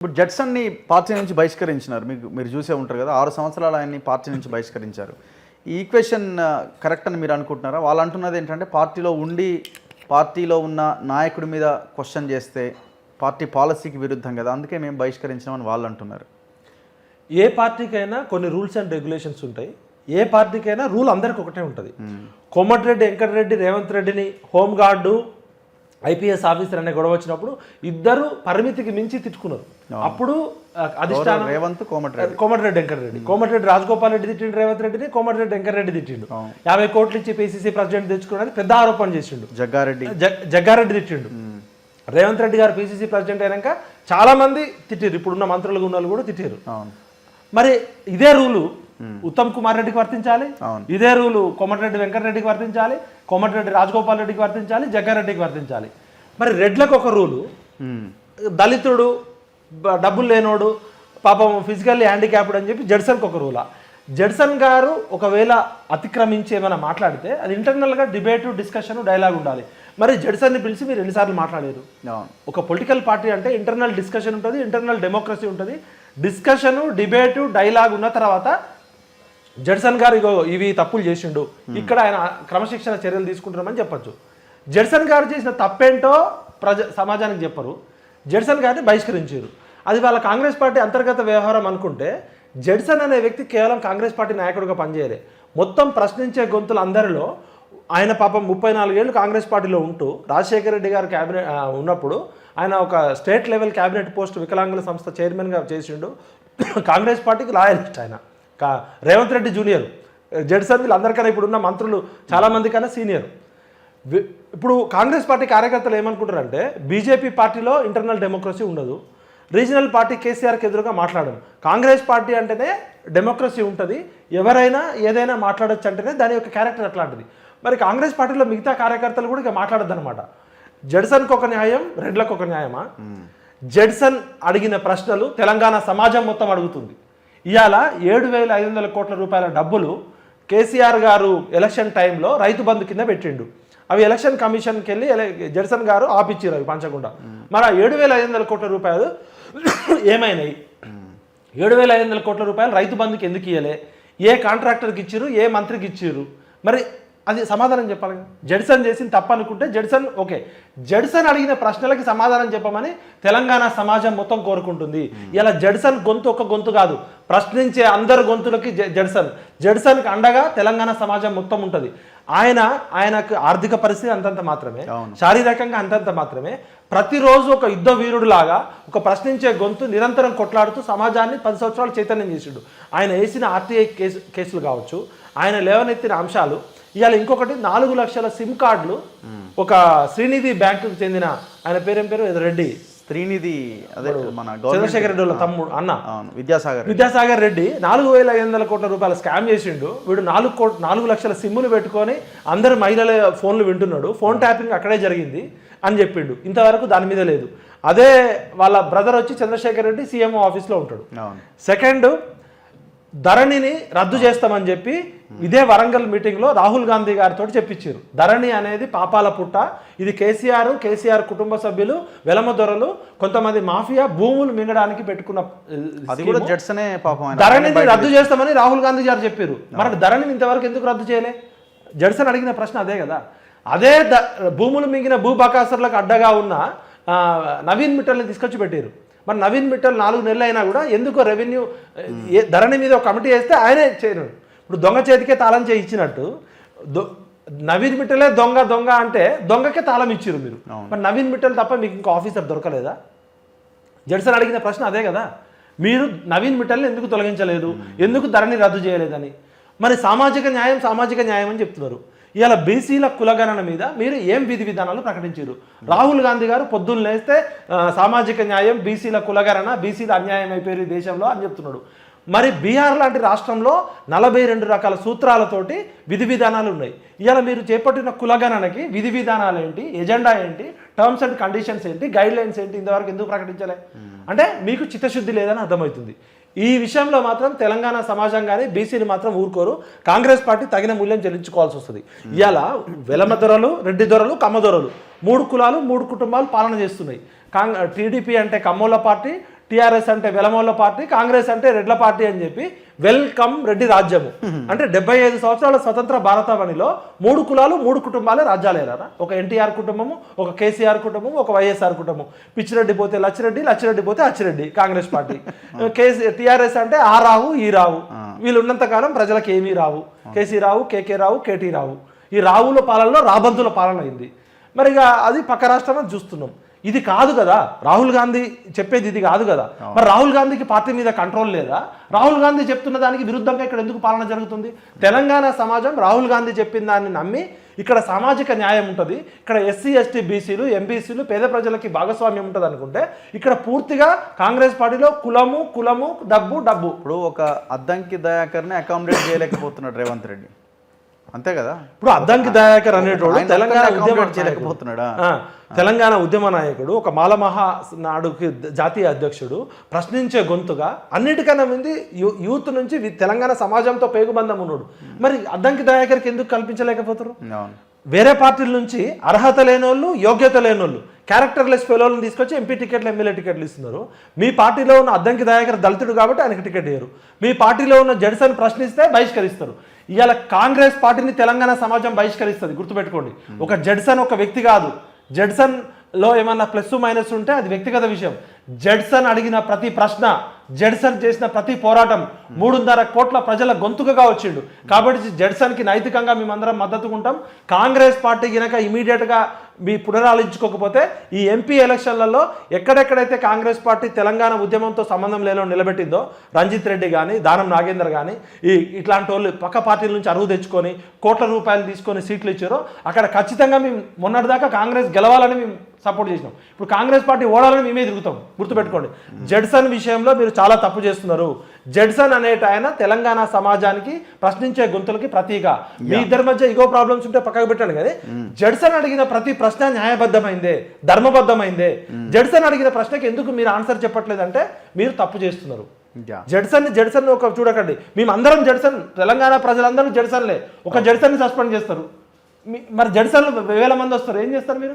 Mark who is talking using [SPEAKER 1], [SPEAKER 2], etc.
[SPEAKER 1] ఇప్పుడు జడ్సన్ని పార్టీ నుంచి బహిష్కరించినారు. మీరు చూసే ఉంటారు కదా, 6 సంవత్సరాలు ఆయన్ని పార్టీ నుంచి బహిష్కరించారు. ఈ ఈక్వేషన్ కరెక్ట్ అని మీరు అనుకుంటున్నారా? వాళ్ళు అంటున్నది ఏంటంటే పార్టీలో ఉండి పార్టీలో ఉన్న నాయకుడి మీద క్వశ్చన్ చేస్తే పార్టీ పాలసీకి విరుద్ధం కదా, అందుకే మేము బహిష్కరించామని వాళ్ళు అంటున్నారు.
[SPEAKER 2] ఏ పార్టీకైనా కొన్ని రూల్స్ అండ్ రెగ్యులేషన్స్ ఉంటాయి. ఏ పార్టీకైనా రూల్ అందరికి ఒకటే ఉంటుంది. కోమటిరెడ్డి వెంకటరెడ్డి రేవంత్ రెడ్డిని హోంగార్డు ఐపీఎస్ ఆఫీసర్ అనే గొడవ వచ్చినప్పుడు ఇద్దరు పరిమితికి మించి తిట్టుకున్నారు. అప్పుడు అధిష్టానం
[SPEAKER 1] రేవంత్
[SPEAKER 2] కోమటిరెడ్డి వెంకటరెడ్డి, కోమటిరెడ్డి రాజగోపాల్ రెడ్డి తిట్టిండు రేవంత్ రెడ్డిని, కోమటిరెడ్డి వెంకటరెడ్డి తిట్టిండు. 50 కోట్లు ఇచ్చి పీసీసీ ప్రెసిడెంట్ తెచ్చుకోవడానికి పెద్ద ఆరోపణ చేసిండు. జగ్గారెడ్డి తిట్టిండు. రేవంత్ రెడ్డి గారు పీసీసీ ప్రెసిడెంట్ అయినాక చాలా మంది తిట్టారు. ఇప్పుడున్న మంత్రులు ఉన్నవాళ్ళు కూడా తిట్టారు. మరి ఇదే రూలు ఉత్తమ్ కుమార్ రెడ్డికి వర్తించాలి, ఇదే రూలు కోమటిరెడ్డి వెంకటరెడ్డికి వర్తించాలి, కోమటిరెడ్డి రాజగోపాల్ రెడ్డికి వర్తించాలి, జగ్గారెడ్డికి వర్తించాలి. మరి రెడ్లకు ఒక రూలు, దళితుడు డబ్బులు లేనోడు పాపం ఫిజికల్లీ హ్యాండిక్యాప్డ్ అని చెప్పి జడ్సన్కి ఒక రూలా. జడ్సన్ గారు ఒకవేళ అతిక్రమించి ఏమైనా మాట్లాడితే అది ఇంటర్నల్గా డిబేటు డిస్కషన్ డైలాగ్ ఉండాలి. మరి జడ్సన్ని పిలిచి మీరు ఎన్నిసార్లు మాట్లాడారు? ఒక పొలిటికల్ పార్టీ అంటే ఇంటర్నల్ డిస్కషన్ ఉంటుంది, ఇంటర్నల్ డెమోక్రసీ ఉంటుంది. డిస్కషను డిబేటు డైలాగ్ ఉన్న తర్వాత జడ్సన్ గారు ఇగో ఇవి తప్పులు చేసిండు, ఇక్కడ ఆయన క్రమశిక్షణ చర్యలు తీసుకుంటున్నామని చెప్పచ్చు. జడ్సన్ గారు చేసిన తప్పేంటో సమాజానికి చెప్పరు. జడ్సన్ గారిని బహిష్కరించారు. అది వాళ్ళ కాంగ్రెస్ పార్టీ అంతర్గత వ్యవహారం అనుకుంటే జడ్సన్ అనే వ్యక్తి కేవలం కాంగ్రెస్ పార్టీ నాయకుడిగా పనిచేయలే. మొత్తం ప్రశ్నించే గొంతులు అందరిలో ఆయన పాపం 34 ఏళ్ళు కాంగ్రెస్ పార్టీలో ఉంటూ రాజశేఖర రెడ్డి గారు క్యాబినెట్ ఉన్నప్పుడు ఆయన ఒక స్టేట్ లెవెల్ క్యాబినెట్ పోస్ట్ వికలాంగుల సంస్థ చైర్మన్గా చేసిండు. కాంగ్రెస్ పార్టీకి లాయలిస్ట్ ఆయన. రేవంత్ రెడ్డి జూనియర్, జడ్సన్ వీళ్ళందరికన్నా ఇప్పుడున్న మంత్రులు చాలామంది కన్నా సీనియర్. ఇప్పుడు కాంగ్రెస్ పార్టీ కార్యకర్తలు ఏమనుకుంటారంటే బీజేపీ పార్టీలో ఇంటర్నల్ డెమోక్రసీ ఉండదు, రీజనల్ పార్టీ కేసీఆర్కి ఎదురుగా మాట్లాడడం. కాంగ్రెస్ పార్టీ అంటేనే డెమోక్రసీ ఉంటుంది, ఎవరైనా ఏదైనా మాట్లాడచ్చు అంటేనే దాని యొక్క క్యారెక్టర్ అట్లాంటిది. మరి కాంగ్రెస్ పార్టీలో మిగతా కార్యకర్తలు కూడా ఇక మాట్లాడద్దు అనమాట. జడ్సన్కి ఒక న్యాయం, రెడ్లకు ఒక న్యాయమా? జడ్సన్ అడిగిన ప్రశ్నలు తెలంగాణ సమాజం మొత్తం అడుగుతుంది. ఇవాళ 7,500 కోట్ల రూపాయల డబ్బులు కేసీఆర్ గారు ఎలక్షన్ టైంలో రైతు బంధు కింద పెట్టిండు. అవి ఎలక్షన్ కమిషన్కి వెళ్ళి జడ్సన్ గారు ఆపిచ్చారు అవి పంచకుండా. మరి 7,500 కోట్ల రూపాయలు ఏమైనాయి? 7,500 కోట్ల రూపాయలు రైతు బంధుకి ఎందుకు ఇవ్వలే? ఏ కాంట్రాక్టర్కి ఇచ్చారు, ఏ మంత్రికి ఇచ్చారు? మరి అది సమాధానం చెప్పాలి. జడ్సన్ చేసిన తప్పు అనుకుంటే జడ్సన్ ఓకే, జడ్సన్ అడిగిన ప్రశ్నలకి సమాధానం చెప్పమని తెలంగాణ సమాజం మొత్తం కోరుకుంటుంది. ఇలా జడ్సన్ గొంతు ఒక గొంతు కాదు, ప్రశ్నించే అందరు గొంతులకి జడ్సన్కి అండగా తెలంగాణ సమాజం మొత్తం ఉంటుంది. ఆయనకు ఆర్థిక పరిస్థితి అంతంత మాత్రమే, శారీరకంగా అంతంత మాత్రమే. ప్రతిరోజు ఒక యుద్ధ వీరుడులాగా ఒక ప్రశ్నించే గొంతు నిరంతరం కొట్లాడుతూ సమాజాన్ని 10 సంవత్సరాలు చైతన్యం చేసిండు. ఆయన వేసిన ఆర్టీఐ కేసులు కావచ్చు, ఆయన లేవనెత్తిన అంశాలు. ఇవాళ ఇంకొకటి 4 లక్షల సిమ్ కార్డులు ఒక శ్రీనిధి బ్యాంకుకు చెందిన ఆయన పేరేం పేరు రెడ్డి,
[SPEAKER 1] శ్రీనిధి అదే మన
[SPEAKER 2] చంద్రశేఖర రెడ్డి వాళ్ళ తమ్ముడు అన్న
[SPEAKER 1] విద్యాసాగర్
[SPEAKER 2] రెడ్డి 4,500 కోట్ల రూపాయల స్కామ్ చేసిండు. వీడు 4 లక్షల సిమ్ములు పెట్టుకొని అందరు మహిళల ఫోన్లు వింటున్నాడు, ఫోన్ ట్యాపింగ్ అక్కడే జరిగింది అని చెప్పిండు. ఇంతవరకు దాని మీద లేదు. అదే వాళ్ళ బ్రదర్ వచ్చి చంద్రశేఖర్ రెడ్డి సీఎంఓ ఆఫీస్లో ఉంటాడు. సెకండ్, ధరణిని రద్దు చేస్తామని చెప్పి ఇదే వరంగల్ మీటింగ్లో రాహుల్ గాంధీ గారితో చెప్పించారు. ధరణి అనేది పాపాల పుట్ట, ఇది కేసీఆర్ కుటుంబ సభ్యులు, వెలమదొరలు, కొంతమంది మాఫియా భూములు మింగడానికి పెట్టుకున్న ధరణిని రద్దు చేస్తామని రాహుల్ గాంధీ గారు చెప్పారు. మరి ధరణిని ఇంతవరకు ఎందుకు రద్దు చేయలే? జడ్సన్ అడిగిన ప్రశ్న అదే కదా. అదే భూములు మింగిన భూబకాసురులకు అడ్డగా ఉన్న నవీన్ మిట్టల్ని తీసుకొచ్చి పెట్టారు. మరి నవీన్ మిట్టల్ 4 నెలలు అయినా కూడా ఎందుకు రెవెన్యూ ధరణి మీద ఒక కమిటీ వేస్తే ఆయనే చేయరు. ఇప్పుడు దొంగ చేతికే తాళం చేయి ఇచ్చినట్టు నవీన్ మిట్టలే దొంగ అంటే దొంగకే తాళం ఇచ్చారు మీరు. మరి నవీన్ మిట్టల్ తప్ప మీకు ఇంకో ఆఫీసర్ దొరకలేదా? జడ్సన్ అడిగిన ప్రశ్న అదే కదా. మీరు నవీన్ మిట్టల్ని ఎందుకు తొలగించలేదు, ఎందుకు ధరణి రద్దు చేయలేదని. మరి సామాజిక న్యాయం అని చెప్తున్నారు. ఇవాళ బీసీల కులగణన మీద మీరు ఏం విధి విధానాలు ప్రకటించారు? రాహుల్ గాంధీ గారు పొద్దున్న లేస్తే సామాజిక న్యాయం, బీసీల కులగణన, బీసీల అన్యాయం అయిపోయారు ఈ దేశంలో అని చెప్తున్నాడు. మరి బీహార్ లాంటి రాష్ట్రంలో 42 రకాల సూత్రాలతోటి విధి విధానాలు ఉన్నాయి. ఇవాళ మీరు చేపట్టిన కులగణనకి విధి విధానాలు ఏంటి, ఎజెండా ఏంటి, టర్మ్స్ అండ్ కండిషన్స్ ఏంటి, గైడ్ లైన్స్ ఏంటి, ఇంతవరకు ఎందుకు ప్రకటించలే? అంటే మీకు చిత్తశుద్ధి లేదని అర్థమవుతుంది. ఈ విషయంలో మాత్రం తెలంగాణ సమాజం కానీ బీసీలు మాత్రం ఊరుకోరు. కాంగ్రెస్ పార్టీ తగిన మూల్యం చెల్లించుకోవాల్సి వస్తుంది. ఇవాళ వెలమ దొరలు, రెడ్డి దొరలు, కమ్మ దొరలు 3 కులాలు 3 కుటుంబాలు పాలన చేస్తున్నాయి. టీడీపీ అంటే కమ్మోళ్ళ పార్టీ, టీఆర్ఎస్ అంటే వెలమోళ్ళ పార్టీ, కాంగ్రెస్ అంటే రెడ్ల పార్టీ అని చెప్పి వెల్కమ్ రెడ్డి రాజ్యము అంటే 75 సంవత్సరాల స్వతంత్ర భారతావనిలో 3 కులాలు 3 కుటుంబాలే రాజ్యాలేరా? ఒక ఎన్టీఆర్ కుటుంబము, ఒక కేసీఆర్ కుటుంబము, ఒక వైఎస్ఆర్ కుటుంబం. పిచ్చిరెడ్డి పోతే లచ్చిరెడ్డి, లచ్చిరెడ్డి పోతే అచ్చిరెడ్డి కాంగ్రెస్ పార్టీ. టీఆర్ఎస్ అంటే ఆ రావు ఈ రావు, వీళ్ళు ఉన్నంత కాలం ప్రజలకు ఏమీ రావు. కేసీ రావు, కేకే రావు, కేటీ రావు, ఈ రావుల పాలనలో రాబంతుల పాలన అయింది. మరి ఇక అది పక్క రాష్ట్రం అని చూస్తున్నాం. ఇది కాదు కదా రాహుల్ గాంధీ చెప్పేది, ఇది కాదు కదా. మరి రాహుల్ గాంధీకి పార్టీ మీద కంట్రోల్ లేదా? రాహుల్ గాంధీ చెప్తున్న దానికి విరుద్ధంగా ఇక్కడ ఎందుకు పాలన జరుగుతుంది? తెలంగాణ సమాజం రాహుల్ గాంధీ చెప్పిన దాన్ని నమ్మి ఇక్కడ సామాజిక న్యాయం ఉంటుంది, ఇక్కడ ఎస్సీ ఎస్టీ బీసీలు ఎంబీసీలు పేద ప్రజలకి భాగస్వామ్యం ఉంటుంది అనుకుంటే ఇక్కడ పూర్తిగా కాంగ్రెస్ పార్టీలో కులము డబ్బు.
[SPEAKER 1] ఇప్పుడు ఒక అద్దంకి దయాకర్ని అకామిడేట్ చేయలేకపోతున్నాడు రేవంత్ రెడ్డి, అంతే కదా.
[SPEAKER 2] ఇప్పుడు అద్దంకి దయాకర్ అనేటోడు తెలంగాణ ఉద్యమ
[SPEAKER 1] చేయలేకపోతున్నాడా?
[SPEAKER 2] తెలంగాణ ఉద్యమ నాయకుడు, ఒక మాలమహా నాడుకి జాతీయ అధ్యక్షుడు, ప్రశ్నించే గొంతుగా అన్నిటికన్నా ముందు యూత్ నుంచి తెలంగాణ సమాజంతో పేగుబంధం ఉన్నాడు. మరి అద్దంకి దయాకర్కి ఎందుకు కల్పించలేకపోతారు? వేరే పార్టీల నుంచి అర్హత లేనోళ్ళు, యోగ్యత లేనోళ్ళు, క్యారెక్టర్లెస్ ఫెలోలను తీసుకొచ్చి ఎంపీ టికెట్లు, ఎమ్మెల్యే టికెట్లు ఇస్తున్నారు. మీ పార్టీలో ఉన్న అద్దంకి దయాకర్ దళితుడు కాబట్టి ఆయనకి టికెట్ ఇయ్యరు. మీ పార్టీలో ఉన్న జడ్సన్ ప్రశ్నిస్తే బహిష్కరిస్తారు. ఇవాళ కాంగ్రెస్ పార్టీని తెలంగాణ సమాజం బహిష్కరిస్తుంది, గుర్తుపెట్టుకోండి. ఒక జడ్సన్ ఒక వ్యక్తి కాదు. జడ్సన్లో ఏమన్నా ప్లస్ మైనస్ ఉంటే అది వ్యక్తిగత విషయం. జడ్సన్ అడిగిన ప్రతి ప్రశ్న, జడ్సన్ చేసిన ప్రతి పోరాటం 3.5 కోట్ల ప్రజల గొంతుకగా వచ్చిండు. కాబట్టి జడ్సన్కి నైతికంగా మేమందరం మద్దతుగా ఉంటాం. కాంగ్రెస్ పార్టీ గినక ఇమీడియట్గా మీ పునరాలోచించుకోకపోతే ఈ ఎంపీ ఎలక్షన్లలో ఎక్కడెక్కడైతే కాంగ్రెస్ పార్టీ తెలంగాణ ఉద్యమంతో సంబంధం లేనో నిలబెట్టిందో, రంజిత్ రెడ్డి కానీ, దానం నాగేందర్ కానీ, ఇట్లాంటి వాళ్ళు పక్క పార్టీల నుంచి అరువు తెచ్చుకొని కోట్ల రూపాయలు తీసుకొని సీట్లు ఇచ్చారో అక్కడ ఖచ్చితంగా మేము మొన్నటిదాకా కాంగ్రెస్ గెలవాలని మేము సపోర్ట్ చేసినాం. ఇప్పుడు కాంగ్రెస్ పార్టీ ఓడాలని మేమే తిరుగుతాం, గుర్తుపెట్టుకోండి. జడ్సన్ విషయంలో మీరు చాలా తప్పు చేస్తున్నారు. జడ్సన్ అనేట ఆయన తెలంగాణ సమాజానికి ప్రశ్నించే గొంతులకి ప్రతీక. మీ ఇద్దరి మధ్య ఇగో ప్రాబ్లమ్స్ ఉంటే పక్కకు పెట్టండి, కానీ జడ్సన్ అడిగిన ప్రతి ప్రశ్న న్యాయబద్ధమైందే, ధర్మబద్ధమైందే. జడ్సన్ అడిగిన ప్రశ్నకి ఎందుకు మీరు ఆన్సర్ చెప్పట్లేదంటే మీరు తప్పు చేస్తున్నారు. జడ్సన్ ఒక చూడకండి, మేమందరం జడ్సన్, తెలంగాణ ప్రజలందరూ జడ్సన్లే. ఒక జడ్సన్ని సస్పెండ్ చేస్తారు, మరి జడ్సన్లు వేల మంది వస్తారు, ఏం చేస్తారు మీరు?